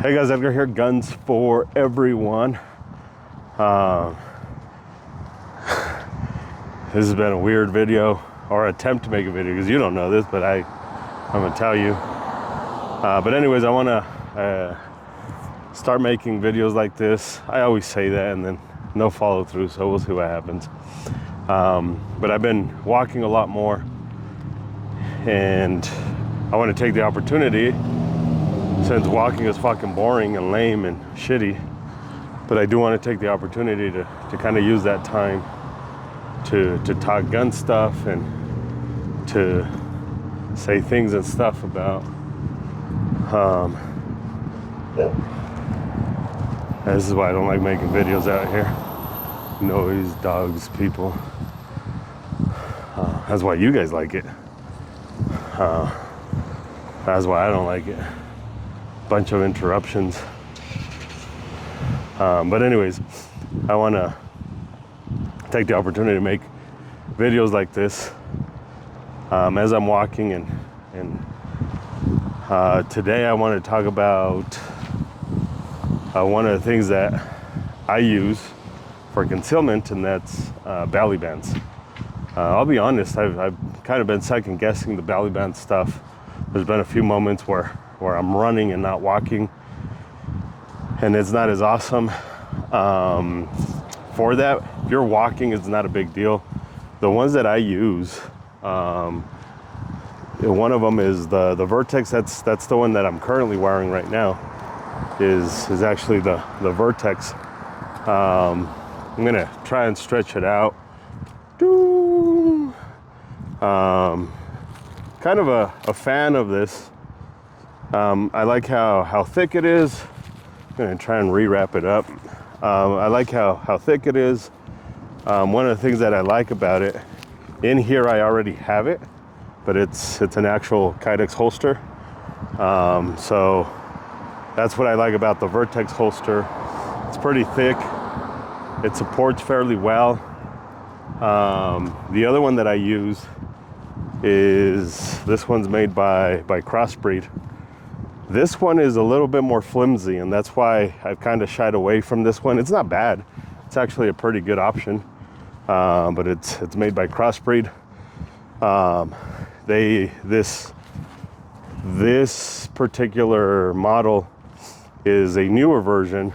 Hey guys, Edgar here, Guns for Everyone. This has been a weird video, or attempt to make a video, because you don't know this, but I'm gonna tell you. But anyways, I wanna start making videos like this. I always say that and then no follow through, so we'll see what happens. But I've been walking a lot more, and I want to take the opportunity, since walking is fucking boring and lame and shitty, but I do want to take the opportunity to kind of use that time to talk gun stuff and to say things and stuff about this is why I don't like making videos out here. Noise, dogs, people. That's why you guys like it. That's why I don't like it. Bunch of interruptions. But anyways, I want to take the opportunity to make videos like this as I'm walking, and today I want to talk about one of the things that I use for concealment, and that's belly bands. I'll be honest, I've kind of been second guessing the belly band stuff. There's been a few moments where I'm running and not walking, and it's not as awesome. For that, if you're walking, it's not a big deal. The ones that I use, one of them is the Vertx. That's the one that I'm currently wearing right now. Is actually the Vertx. I'm gonna try and stretch it out. Kind of a fan of this. I like how thick it is. I'm gonna try and rewrap it up. I like how thick it is. One of the things that I like about it, in here I already have it, but it's an actual Kydex holster. So that's what I like about the Vertx holster. It's pretty thick. It supports fairly well. The other one that I use is, this one's made by Crossbreed. This one is a little bit more flimsy, and that's why I've kind of shied away from this one. It's not bad. It's actually a pretty good option, but it's made by Crossbreed. This particular model is a newer version.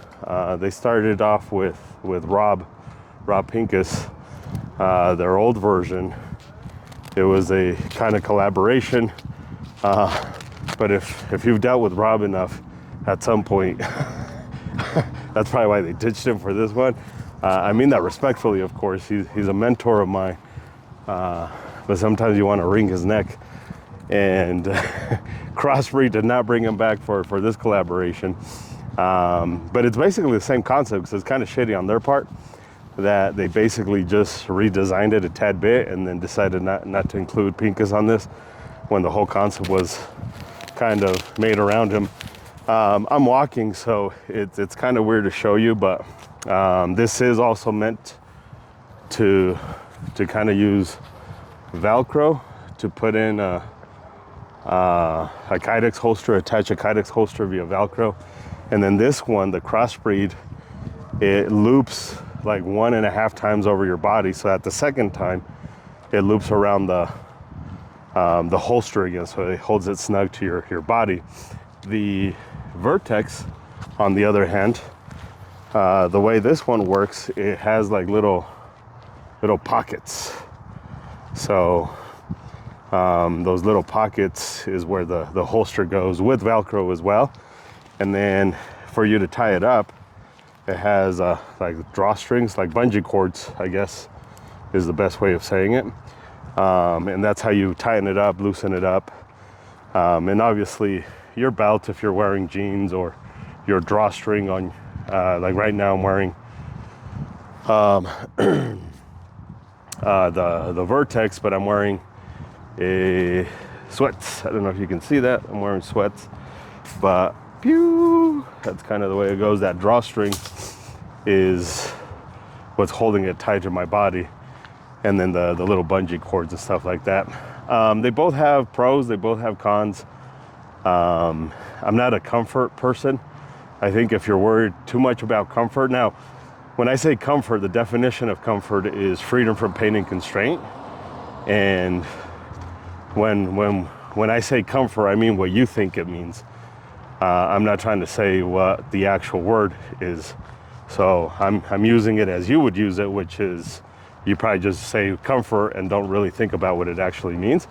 They started off with Rob Pincus, their old version. It was a kind of collaboration. But if you've dealt with Rob enough, at some point, that's probably why they ditched him for this one. I mean that respectfully, of course. He's a mentor of mine, but sometimes you want to wring his neck. And Crossbreed did not bring him back for this collaboration. But it's basically the same concept, because it's kind of shitty on their part that they basically just redesigned it a tad bit and then decided not to include Pincus on this, when the whole concept was kind of made around him. I'm walking, so it's kind of weird to show you, but this is also meant to kind of use Velcro to put in a Kydex holster, attach a Kydex holster via Velcro. And then this one, the Crossbreed, it loops like 1.5 times over your body, so at the second time it loops around the holster again, so it holds it snug to your body. The Vertx, on the other hand, the way this one works, it has like little pockets. So those little pockets is where the holster goes, with Velcro as well. And then for you to tie it up, it has like drawstrings, like bungee cords, I guess is the best way of saying it. And that's how you tighten it up, loosen it up. And obviously your belt, if you're wearing jeans, or your drawstring on, like right now I'm wearing the Vertx, but I'm wearing a sweats. I don't know if you can see that. I'm wearing sweats, but pew, that's kind of the way it goes. That drawstring is what's holding it tight to my body. And then the little bungee cords and stuff like that. They both have pros, they both have cons. I'm not a comfort person. I think if you're worried too much about comfort, now, when I say comfort, the definition of comfort is freedom from pain and constraint. And when I say comfort, I mean what you think it means. I'm not trying to say what the actual word is. So I'm using it as you would use it, which is you probably just say comfort and don't really think about what it actually means.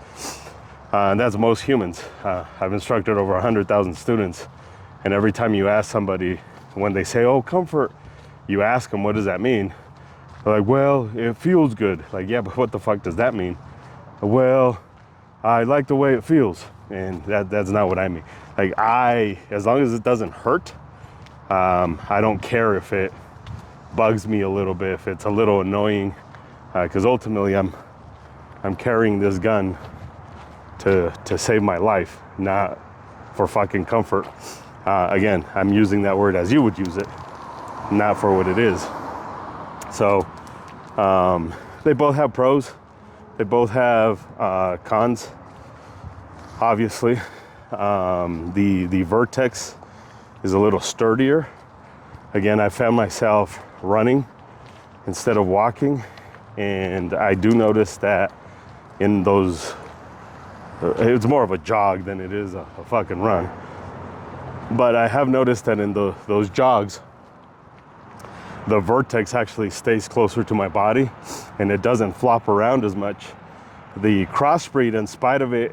And that's most humans. I've instructed over 100,000 students. And every time you ask somebody, when they say, oh, comfort, you ask them, what does that mean? They're like, well, it feels good. Like, yeah, but what the fuck does that mean? Well, I like the way it feels. And that's not what I mean. Like, as long as it doesn't hurt, I don't care if it bugs me a little bit, if it's a little annoying, because ultimately I'm carrying this gun to save my life, not for fucking comfort. Again, I'm using that word as you would use it, not for what it is. So they both have pros. They both have cons, obviously. The Vertx is a little sturdier. Again, I found myself running instead of walking, and I do notice that in those, it's more of a jog than it is a fucking run. But I have noticed that in those jogs, the Vertx actually stays closer to my body and it doesn't flop around as much. The Crossbreed, in spite of it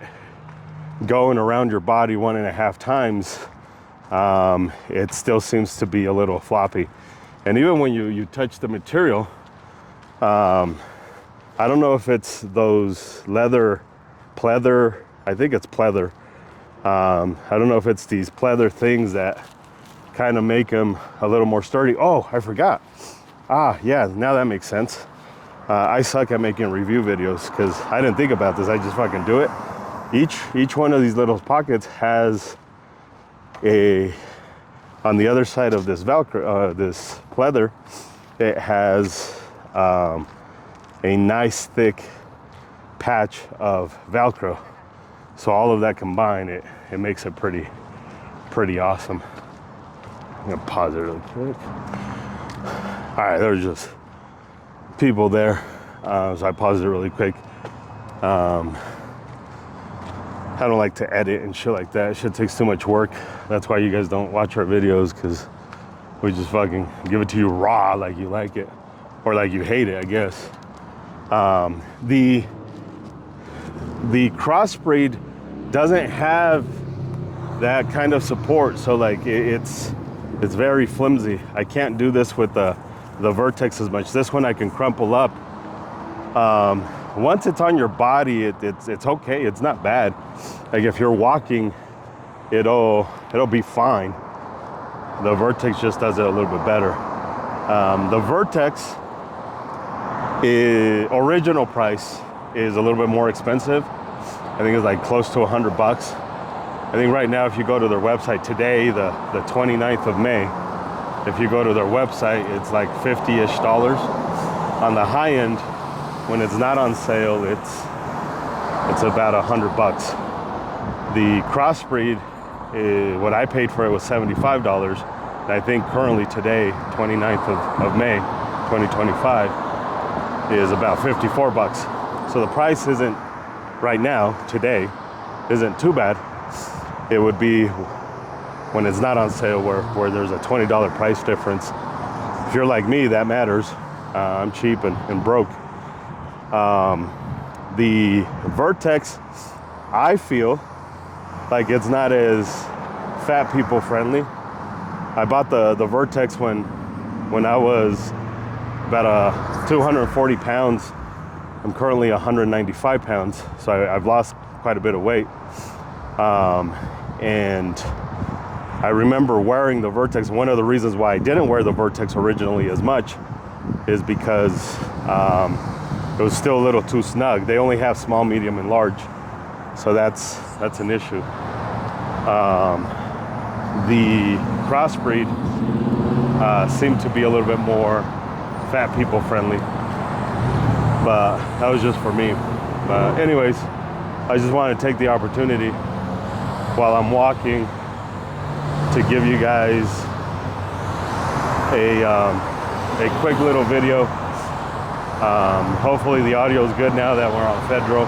going around your body 1.5 times, it still seems to be a little floppy. And even when you touch the material, I don't know if it's those pleather, I think it's pleather. I don't know if it's these pleather things that kind of make them a little more sturdy. Oh, I forgot. Yeah, now that makes sense. I suck at making review videos because I didn't think about this. I just fucking do it. Each one of these little pockets has on the other side of this Velcro, this pleather, it has a nice thick patch of Velcro. So all of that combined, it makes it pretty awesome. I'm gonna pause it really quick. All right, there's just people there, so I paused it really quick. I don't like to edit and shit like that. Shit takes too much work. That's why you guys don't watch our videos, because we just fucking give it to you raw, like you like it, or like you hate it, I guess. The Crossbreed doesn't have that kind of support, so like it's very flimsy. I can't do this with the Vertx as much. This one I can crumple up. Once it's on your body, it's okay. It's not bad. Like if you're walking, it'll be fine. The Vertx just does it a little bit better. The Vertx original price is a little bit more expensive. I think it's like close to $100. I think right now, if you go to their website today, the 29th of May, if you go to their website, it's like $50-ish. On the high end, when it's not on sale, it's about $100. The Crossbreed, what I paid for it was $75. And I think currently today, 29th of May, 2025, is about $54. So the price isn't, right now, today, isn't too bad. It would be when it's not on sale where there's a $20 price difference. If you're like me, that matters. I'm cheap and broke. The Vertx, I feel like it's not as fat people friendly. I bought the Vertx when I was about 240 pounds. I'm currently 195 pounds, so I've lost quite a bit of weight. And I remember wearing the Vertx. One of the reasons why I didn't wear the Vertx originally as much is because it was still a little too snug. They only have small, medium, and large, so that's an issue. The Crossbreed seemed to be a little bit more fat people friendly, but that was just for me. But anyways, I just wanted to take the opportunity while I'm walking to give you guys a quick little video. Hopefully the audio is good now that we're on Federal.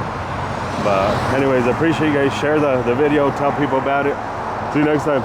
But anyways, I appreciate you guys. Share the video, tell people about it. See you next time.